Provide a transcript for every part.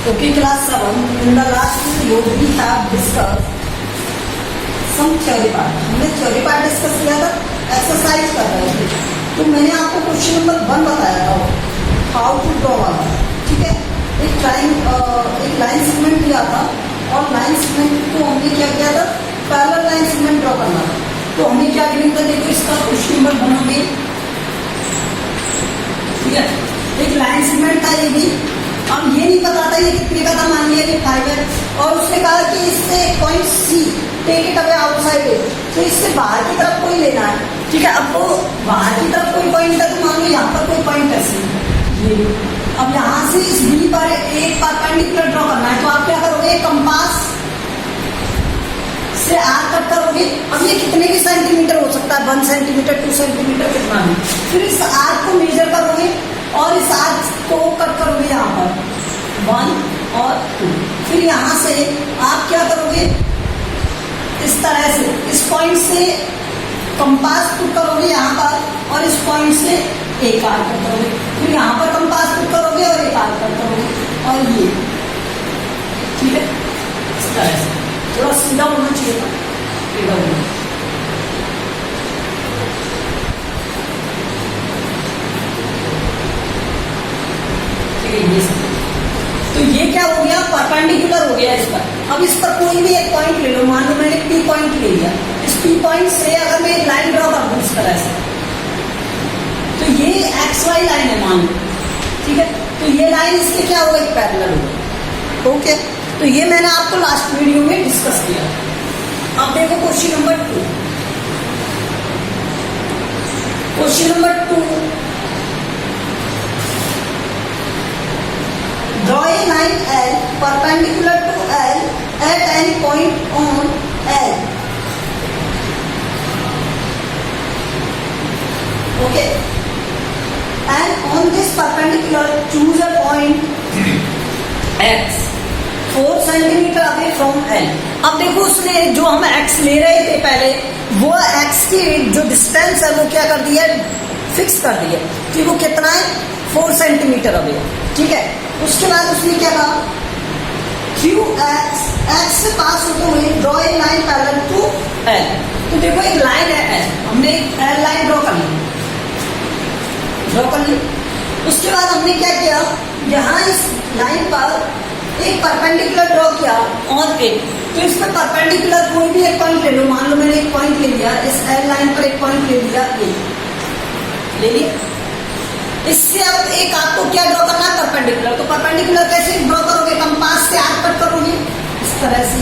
Okay, class 7. In the last video, we have discussed some theory part. हमने theory part discuss किया था, exercise कर रहे थे. तो मैंने आपको क्वेश्चन नंबर 1 बताया था, how to draw वाला. ठीक है, एक लाइन सेगमेंट दिया था और लाइन सेगमेंट को हमने क्या किया था, पैरेलल लाइन सेगमेंट ड्रॉ करना था. तो हमें क्या गिवन था, देखो इसका क्वेश्चन नंबर 1 हमें, ठीक है, एक लाइन सेगमेंट था ये भी. अब ये नहीं पता था ये कितने का था, मान लिया कि 5 है, और उसने कहा कि इससे point C take it away outside है, तो इससे बाहर की तरफ कोई लेना है. ठीक है, अब वो बाहर की तरफ कोई पॉइंट है, तो मान लो यहाँ पर कोई पॉइंट है सी. अब यहाँ से इस बी पर एक परपेंडिकुलर ड्रॉ करना है, तो आप क्या करोगे, कंपास से आर कट करोगे. अब ये कितने भी सेंटीमीटर हो सकता है, 1 सेंटीमीटर 2 सेंटीमीटर कितना भी. फिर इस आर को मेजर करोगे और इस आर्क को कट करोगे यहाँ पर 1 और 2. फिर यहाँ से आप क्या करोगे, इस तरह से इस पॉइंट से कंपास पुट करोगे यहाँ पर और इस पॉइंट से एक आर्क कट करोगे. फिर यहाँ पर कंपास पुट करोगे और एक आर्क कट करोगे, और ये ठीक है. इस तरह से थोड़ा सीधा होना चाहिए था, सीधा होना. तो ये क्या हो गया, परपेंडिकुलर हो गया इस पर. अब इस पर कोई भी एक पॉइंट ले लो, मान लो मैंने पी पॉइंट ले लिया. इस पी पॉइंट से अगर मैं एक लाइन ड्रॉ कर दूं इस तरह से, तो ये एक्स वाई लाइन है मान लो. ठीक है, तो ये लाइन इसके क्या होगा, एक पैरेलल होगा. ओके, तो ये मैंने आपको लास्ट वीडियो में डिस्कस किया. अब देखो question number 2. Question number 2, draw a line L perpendicular to L at any point on L. Okay. And on this perpendicular, choose a point X 4 centimeter away from L. अब देखो उसने जो हम X ले रहे थे पहले, वो X की जो डिस्टेंस है वो क्या कर दिया, फिक्स कर दिया कि वो कितना है, 4 सेंटीमीटर अवे. ठीक है, उसके बाद उसने क्या कहा, क्यू एक्स से पास होते हुए draw a line parallel to L. तो देखो एक लाइन है एल, हमने एक एल लाइन ड्रॉ कर ली. उसके बाद हमने क्या किया, यहाँ इस लाइन पर एक परपेंडिकुलर ड्रॉ किया ऑन ए. तो इस पर परपेंडिकुलर कोई भी एक पॉइंट ले लो, मान लो मैंने एक पॉइंट ले लिया, इस एल लाइन पर एक पॉइंट ले लिया, ए ले लिया. इससे अब एक आपको क्या ड्रॉ करना है, परपेंडिकुलर. तो परपेंडिकुलर कैसे ड्रॉ करोगे, कंपास से आर्क कट करोगे इस तरह से.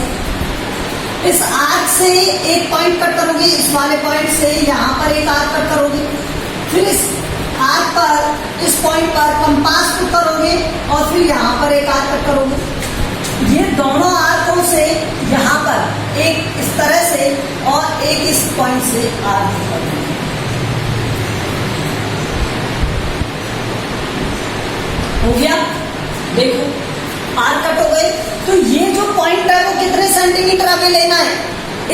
इस आर्क से एक पॉइंट कट करोगे, इस वाले पॉइंट से यहाँ पर एक आर्क कट करोगे. फिर इस आर्क पर, इस पॉइंट पर कंपास पुट करोगे और फिर यहाँ पर एक आर्क कट करोगे. ये दोनों आर्कों से यहाँ पर एक इस तरह से और एक इस पॉइंट से आर्क कट करोगे. हो गया, देखो आर कट हो गए. तो ये जो पॉइंट है वो कितने सेंटीमीटर अवे लेना है,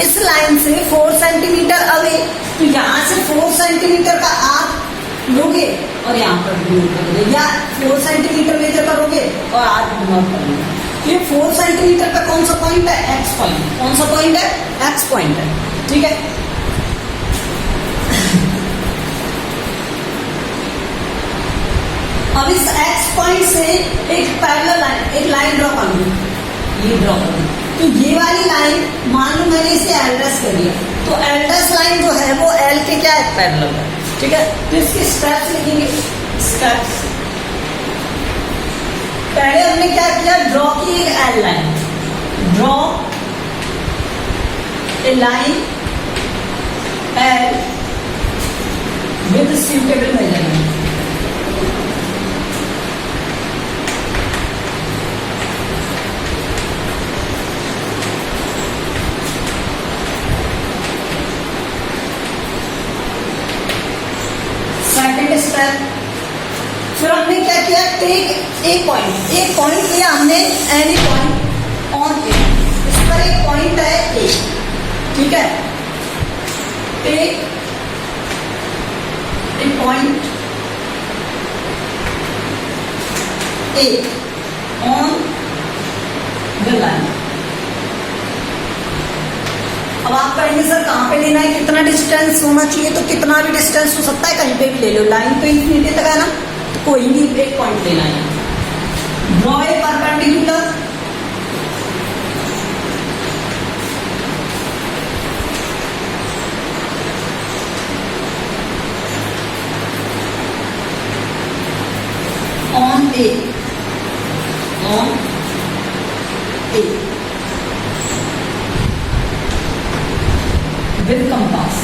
इस लाइन से 4 सेंटीमीटर अवे. तो यहाँ से 4 सेंटीमीटर का आर लोगे और यहाँ पर डिनोट करोगे, या 4 सेंटीमीटर मेजर करोगे और आर डिनोट करोगे. तो ये 4 सेंटीमीटर का कौन सा पॉइंट है, एक्स पॉइंट. कौन सा पॉइंट है, एक्स पॉइंट है. ठीक है, अब इस एक्स पॉइंट से एक पैरेलल लाइन, एक लाइन ड्रॉ कर लूँ, ये ड्रॉ कर लूँ. तो ये वाली लाइन मान लो मैंने इसे एल्डस कर दिया, तो एल्डस लाइन जो है वो एल के क्या है, पैरेलल है. ठीक है, तो इसके स्टेप्स लिखेंगे. स्टेप्स पहले हमने क्या किया, ड्रॉ की एक L line. Draw a line L with suitable measurement. फिर हमने क्या किया, टेक ए पॉइंट लिया हमने, एनी पॉइंट ऑन ए. इस पर एक पॉइंट है ए. ठीक है, take a point A on अब आप कहेंगे सर कहाँ पे लेना है, कितना डिस्टेंस होना चाहिए, तो कितना भी डिस्टेंस हो सकता है, कहीं पे भी ले लो। लाइन तो इंफिनिटी तक है ना, तो कोई भी एक पॉइंट लेना है। Draw A perpendicular on A with compass।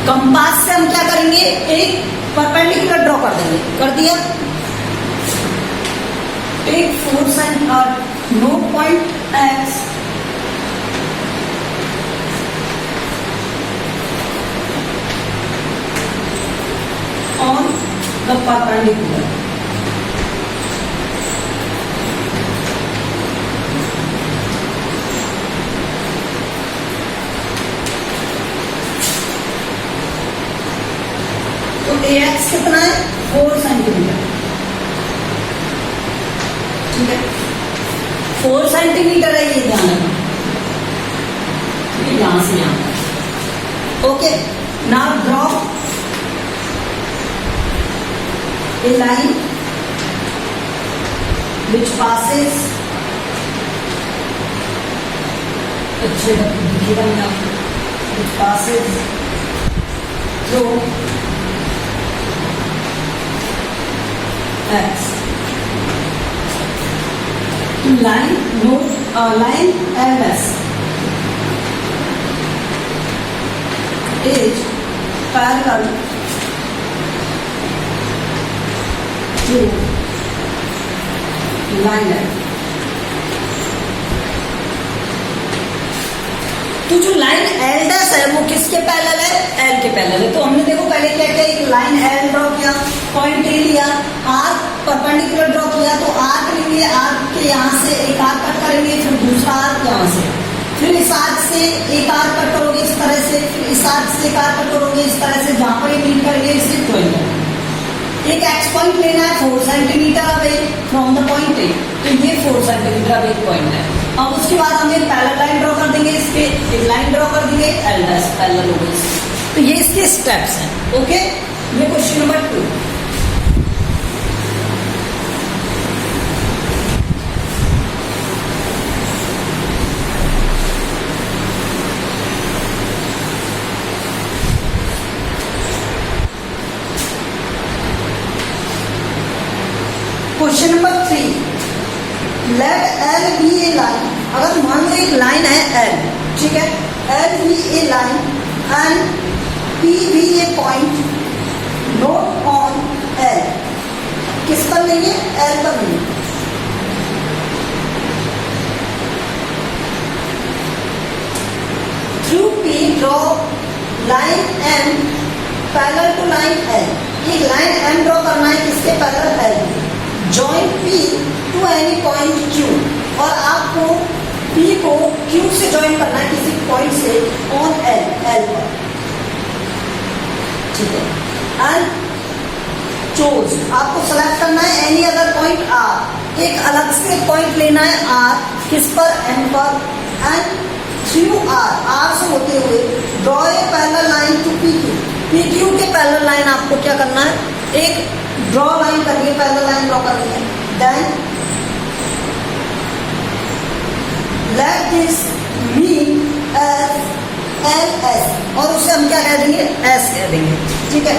Compass से हम क्या करेंगे, एक परपेंडिकुलर ड्रॉ कर देंगे। कर दिया। Take force and no point X on the perpendicular। तो ax कितना है, 4 सेंटीमीटर। ठीक है, 4 सेंटीमीटर है, ये ध्यान रखना, यहां से यहां। Okay, now draw a line which passes which passes through x। line LS is parallel to line L। तो जो लाइन एल डैश है वो किसके पैरेलल है, एल के पैरेलल है। तो हमने देखो पहले क्या किया, एक लाइन एल ड्रॉ किया, पॉइंट ए लिया, आर्क परपेंडिकुलर ड्रॉ किया, तो आर्क लेंगे, आर्क के यहाँ से एक आर्क कट करेंगे, फिर दूसरा आर्क यहाँ से, फिर इस आर्क से एक आर्क कट करोगे इस तरह से, फिर इस आर्क से एक आर्क कट करोगे इस तरह से, जहां पर ये मीट करेंगे इसे ज्वाइन करेंगे। एक एक्स पॉइंट लेना है 4 centimetre away from the point A, तो ये 4 सेंटीमीटर अवे एक पॉइंट है। अब उसके बाद हम एक पैरेलल लाइन ड्रॉ कर देंगे, इस पे एक लाइन ड्रॉ कर देंगे, एल डैश पैरेलल हो गई। तो ये इसके स्टेप्स हैं। ओके, ये question number 2। Question number 3, let L B A line. अगर मान लो एक लाइन है एल, ठीक है, L B A line and P B A point not on L. किस पर लेंगे, एल पर लेंगे। Through P draw line M parallel to line L. एक लाइन एम ड्रॉ करना है किसके parallel, L. Join P to any point Q, और आपको P को Q से जॉइन करना है किसी पॉइंट से ऑन L पर। ठीक है, एंड चूज, आपको सेलेक्ट करना है एनी अदर पॉइंट R। एक अलग से पॉइंट लेना है R, किस पर, M पर, एंड थ्रू R से होते हुए draw a parallel line to PQ। PQ के पैरेलल लाइन आपको क्या करना है, एक ड्रॉ लाइन करनी है, पैरेलल लाइन ड्रॉ करनी है। Then let this meet S L S, और उसे हम क्या कह देंगे, एस कह देंगे। ठीक है,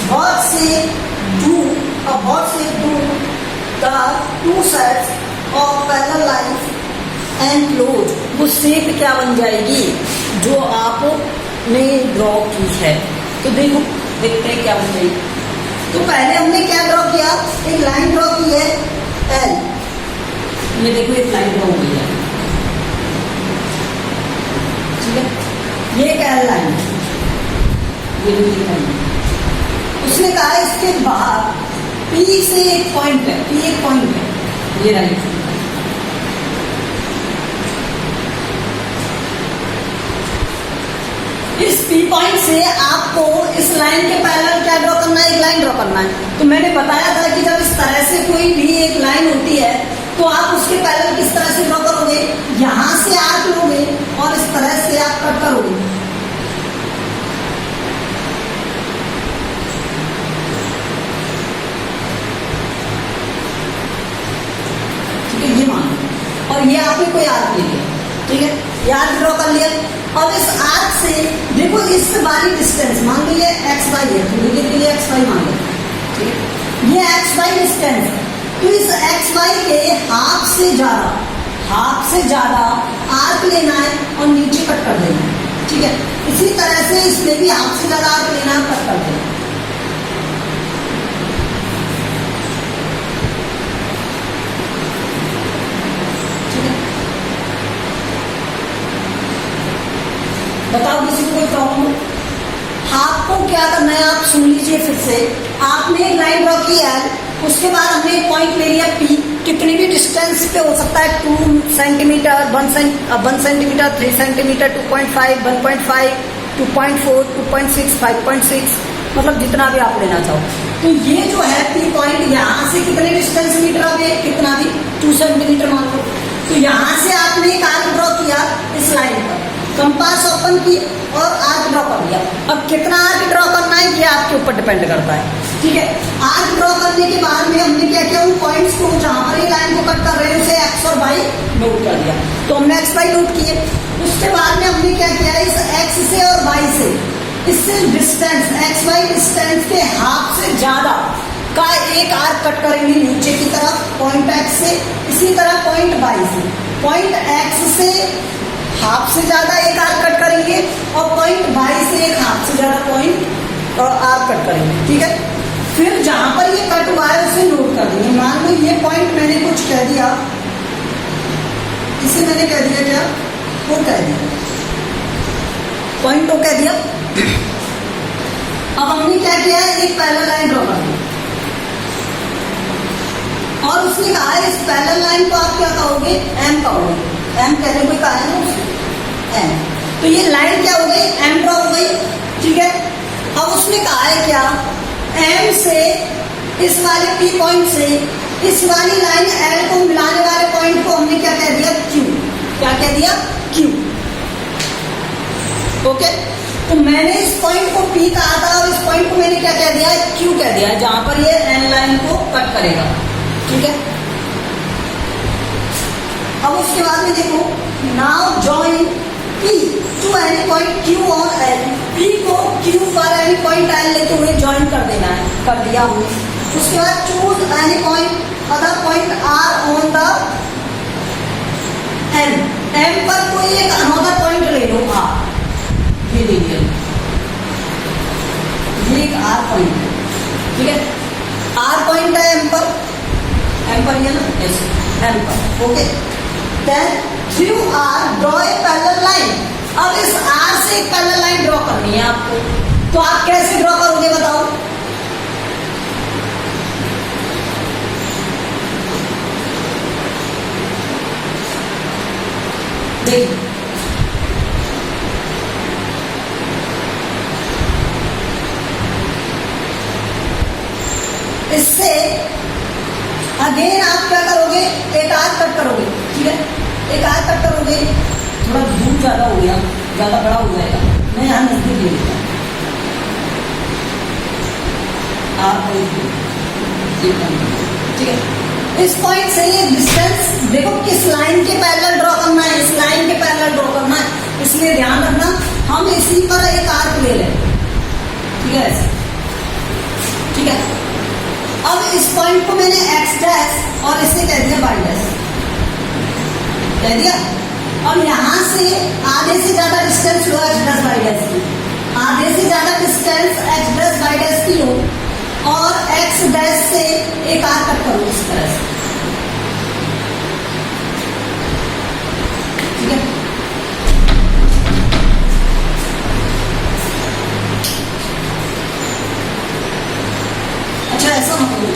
व्हाट से do the two sides of parallel line and close. वो शेप क्या बन जाएगी जो आपने ड्रॉ की है। तो देखते हैं क्या बन जाएगी। तो पहले हमने क्या ड्रॉ किया, एक लाइन ड्रॉ की है एल। ये देखो एक लाइन ड्रॉ हुई है, ठीक है, ये एक एल लाइन, ये लाइन। उसने कहा इसके बाहर पी से एक पॉइंट है, पी एक पॉइंट है, ये लाइन। इस पी पॉइंट से आपको इस लाइन के पैरेलल क्या ड्रॉ करना है, एक लाइन ड्रॉ करना है। तो मैंने बताया था कि जब इस तरह से कोई भी एक लाइन होती है तो आप उसके पैरेलल किस तरह से ड्रॉ करोगे, यहां से आर्क लोगे और इस तरह से आप कट करोगे। ठीक है, ये मान लो, और ये आपने कोई आर्क ले लिया, ठीक है, ये आर्क ड्रॉ कर लिया। अब इस आर्क से देखो इस वाली डिस्टेंस मान लो ये एक्स वाई है, तो ये के लिए एक्स वाई मान लो, ठीक है, ये एक्स वाई डिस्टेंस है। तो इस एक्स वाई के हाफ से ज्यादा आर्क लेना है और नीचे कट कर देना है, ठीक है। इसी तरह से इसमें भी हाफ से ज्यादा आर्क लेना है, कट कर देना है। बताओ किसी को कोई प्रॉब्लम हो? आपको क्या करना है, आप सुन लीजिए फिर से। आपने एक लाइन ड्रॉ की है, उसके बाद हमने एक पॉइंट ले लिया P, कितनी भी डिस्टेंस पे हो सकता है, 2 सेंटीमीटर, 1 सेंटीमीटर, 3 सेंटीमीटर, 2.5, 1.5, 2.4, 2.6, 5.6, मतलब जितना भी आप लेना चाहो। तो ये जो है P पॉइंट, यहाँ से कितने डिस्टेंस मीटर पे, कितना भी 2 सेंटीमीटर मान लो। तो यहाँ से आपने एक आर्क ड्रॉ किया इस लाइन पर, कंपास ओपन की और आर्क ड्रॉ कर दिया। अब कितना आर्क ड्रॉ करना है ये आपके ऊपर डिपेंड करता है, ठीक है। आर्क ड्रॉ करने के बाद में हमने क्या किया, उन पॉइंट्स को जहां पर ये लाइन को कट कर रहे हैं उसे एक्स और वाई नोट कर दिया। तो हमने एक्स वाई नोट किए। उसके बाद में हमने क्या किया, इस एक्स से और वाई से, इससे डिस्टेंस एक्स वाई डिस्टेंस के हाफ से ज्यादा का एक आर्क कट करेंगे नीचे की तरफ पॉइंट एक्स से। इसी तरह पॉइंट वाई से, पॉइंट एक्स से हाफ से ज्यादा एक आर्क कट करेंगे और पॉइंट वाई से एक हाफ से ज्यादा पॉइंट और आर्क कट करेंगे, ठीक है। फिर जहां पर ये कट हुआ है उसे नोट कर देंगे। मान लो ये पॉइंट मैंने कुछ कह दिया, इसे मैंने कह दिया क्या, वो कह दिया पॉइंट को कह दिया। अब हमने क्या किया है, एक पैरेलल लाइन ड्रॉ कर दी और उसने कहा इस पैरेलल लाइन को आप क्या कहोगे, एम कहोगे। एम कहने को कहा है ना उसने, एम। तो ये लाइन क्या हो गई, एम ड्रॉ हो गई, ठीक है। अब उसने कहा है क्या, एम से इस वाले पी पॉइंट से इस वाली लाइन एल को मिलाने वाले पॉइंट को हमने क्या कह दिया, क्यू। क्या कह दिया, क्यू। ओके, तो मैंने इस पॉइंट को पी कहा था और इस पॉइंट को मैंने क्या कह दिया, क्यू कह दिया, जहां पर ये एन लाइन को कट करेगा, ठीक है। अब उसके बाद में देखो, now join P to any point Q on L। P को Q पर एनी पॉइंट L लेते हुए ज्वाइन कर देना है, कर दिया हमने। उसके बाद choose any point other point R on the M। M पर कोई एक अनदर पॉइंट ले लो, R, ये ले लिया, ये एक R पॉइंट है, ठीक है। R पॉइंट है M पर ये ना, यस, M पर, okay. Then through R draw a parallel line। अब इस R से एक पैरेलल लाइन ड्रॉ करनी है आपको, तो आप कैसे ड्रॉ करोगे बताओ। देखिए, इससे अगेन आप क्या करोगे, एक आर्क कट करोगे, ठीक है। एक आर्क कट करोगे, थोड़ा दूर ज्यादा हो गया, ज्यादा बड़ा हो जाएगा, मैं यहाँ नजदीक ले लेता हूँ। ठीक है, इस पॉइंट से ये डिस्टेंस देखो किस लाइन के पैरेलल ड्रॉ करना है, इस लाइन के पैरेलल ड्रॉ करना है, इसलिए ध्यान रखना हम इसी पर एक आर्क ले लें, ठीक है, ऐसे, ठीक है। अब इस पॉइंट को मैंने एक्स डैश और इसे कह दिया वाई डैश, कह दिया। अब यहां से आधे से ज्यादा डिस्टेंस लो एक्स डैश वाई डैश की, आधे से ज्यादा distance X dash Y dash की लो और एक्स डैश से एक आर्क कट करो इस तरह से, ठीक है। अच्छा ऐसा मत लो,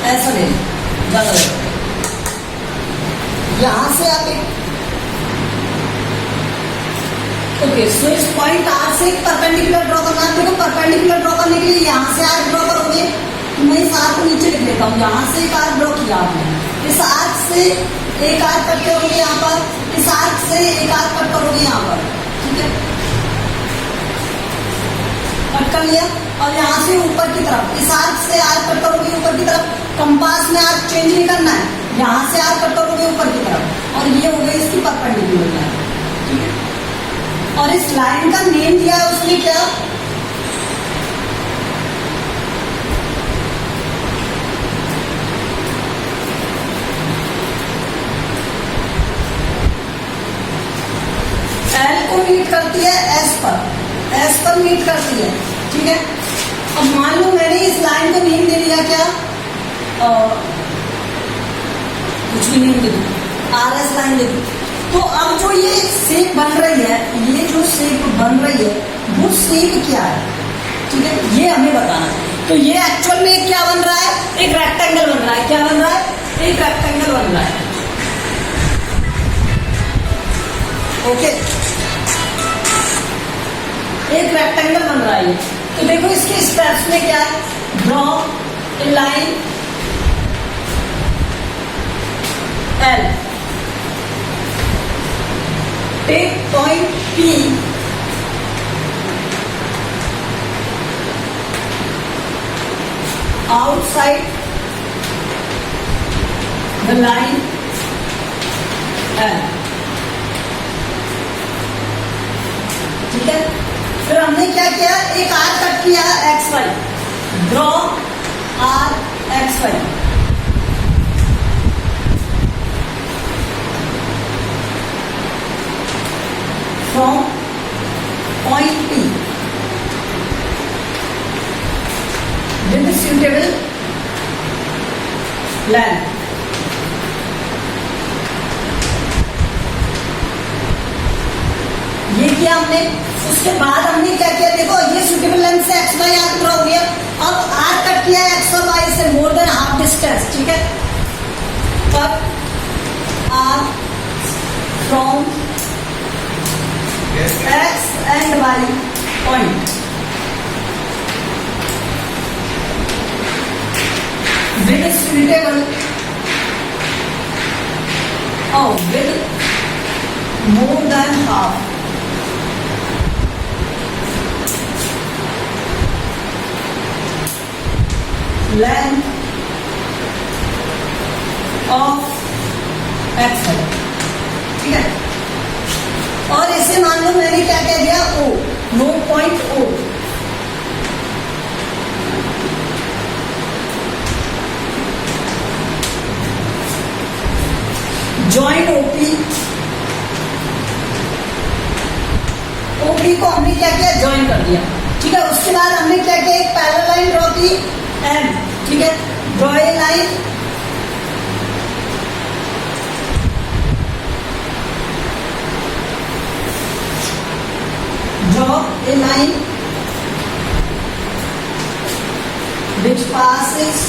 ऐसा ले ज्यादा यहां से आप एक, ओके। सो इस पॉइंट आर से परपेंडिकुलर ड्रॉ करना है। देखो परपेंडिकुलर ड्रॉ करने के लिए यहां से आर्क ड्रॉ करोगे, तो मैं इस आर्क को नीचे लिख देता हूं, यहां से एक आर्क ड्रॉ किया आपने, इस आर्क से एक आर्क कट करोगे यहाँ पर, इस आर्क से एक आर्क कट करोगे यहाँ पर, ठीक है, कट कर लिया। और यहाँ से ऊपर की तरफ इस आर्क से आर्क कट करोगे ऊपर की तरफ, कंपास में आर्क चेंज नहीं करना है, यहाँ से आर्क कट करोगे ऊपर की तरफ, और ये हो गई इसकी परपेंडिकुलर लाइन, ठीक है। और इस लाइन का नेम दिया है उसने क्या, एल को मीट करती है एस पर मीट करती है, ठीक है। अब मान लो मैंने इस लाइन को नेम दे दिया क्या, कुछ भी नेम दे दूं, आर एस लाइन दे दूं। तो अब जो ये शेप बन रही है, ये जो शेप बन रही है वो शेप क्या है, ठीक है, ये हमें बताना है। तो ये एक्चुअल में क्या बन रहा है, एक रेक्टेंगल बन रहा है। क्या बन रहा है, एक रेक्टेंगल बन रहा है, ओके, एक रेक्टेंगल बन रहा है। तो देखो इसके स्टेप्स में क्या है, draw a line L, take point P outside the line L, ठीक है। फिर हमने क्या किया, एक आर कट किया X Y, draw arc X Y, from point P with suitable length, ये किया हमने। उसके बाद हमने क्या किया, देखो ये सुटेबल लेंथ से एक्स वाई आर्क ड्रॉ हो गया। अब आर कट किया एक्स और वाई से मोर देन हाफ डिस्टेंस, ठीक है। Cut arc from X and Y point with suitable with more than half length of x है, ठीक है। और इसे मान लो मैंने क्या कह दिया, O, no point O, joint OP, OP को हमने क्या किया, ज्वाइन कर दिया, ठीक है। उसके बाद हमने क्या किया, एक पैरेलल लाइन ड्रॉ की एम, ठीक है, draw a line which passes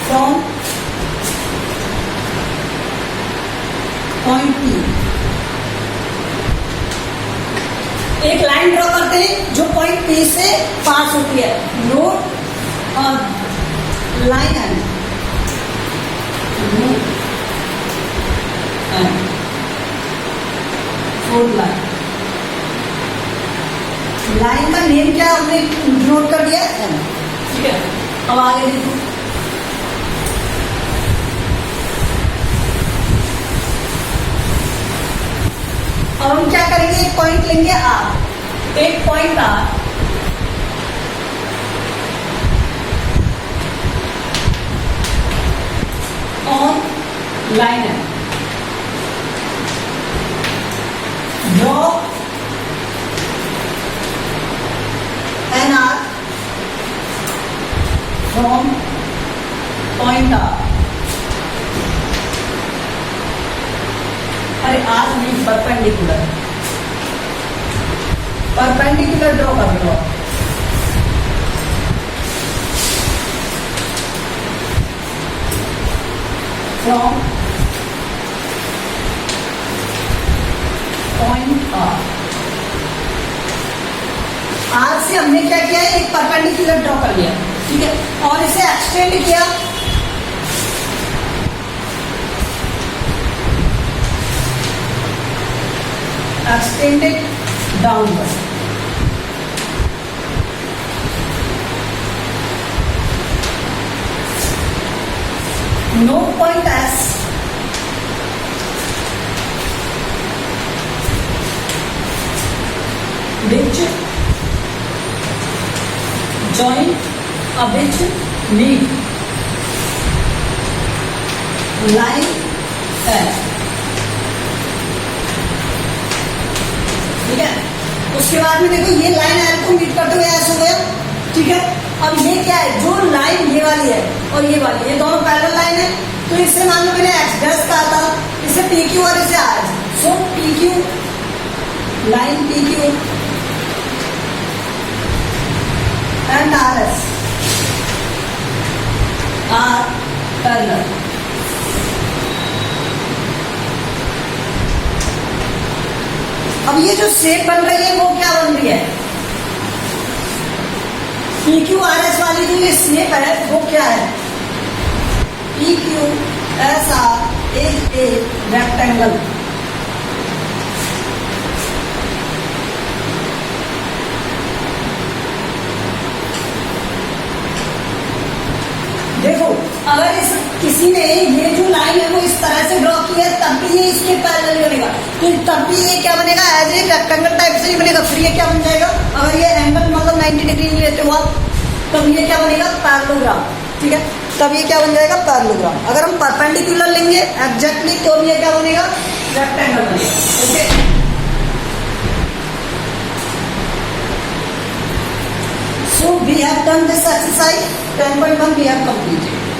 from point P, एक लाइन ड्रॉ करते हैं जो पॉइंट P से पास होती है, नोट और line and four line, line का नेम क्या हमने नोट कर दिया एम, ठीक है। अब आगे देखो, अब हम क्या करेंगे, एक पॉइंट लेंगे आर, एक पॉइंट आर, ऑन लाइन है, draw N R from point R, अरे R means perpendicular, perpendicular draw कर दो, फ्रॉम पॉइंट आर, आर से हमने क्या किया, एक परपेंडिकुलर ड्रॉ कर लिया, ठीक है, और इसे एक्सटेंड किया, extended downward, no point S which join which meet line L, ठीक है। उसके बाद में देखो ये लाइन एल को मीट करते हुए ऐसा हो गया, ठीक है। अब ये क्या है, जो लाइन ये वाली है और ये वाली, ये दोनों पैरेलल लाइन है, तो इससे मान लो मैंने एक्स डैश कहा था, इसे पी क्यू और इसे R, so P Q line P Q and RS are parallel. अब ये जो शेप बन रही है वो क्या बन रही है, PQRS वाली जो ये शेप है वो क्या है, PQSR is a rectangle. देखो अगर इस किसी ने ये जो लाइन है वो इस तरह से ड्रॉ की है तब भी ये इसके पैरेलल बनेगा, तो तब भी ये क्या बनेगा, एज ए रेक्टेंगल टाइप से ही बनेगा। फिर ये क्या बन जाएगा, अगर ये एंगल मतलब 90 डिग्री लेते हो आप, तब ये क्या बनेगा, पैरेललोग्राम, ठीक है। तब ये क्या बन जाएगा, पैरेललोग्राम। अगर हम परपेंडिकुलर लेंगे एग्जैक्टली तो ये क्या बनेगा, रेक्टेंगल बनेगा, okay. So we have done this exercise 10.1 we have completed.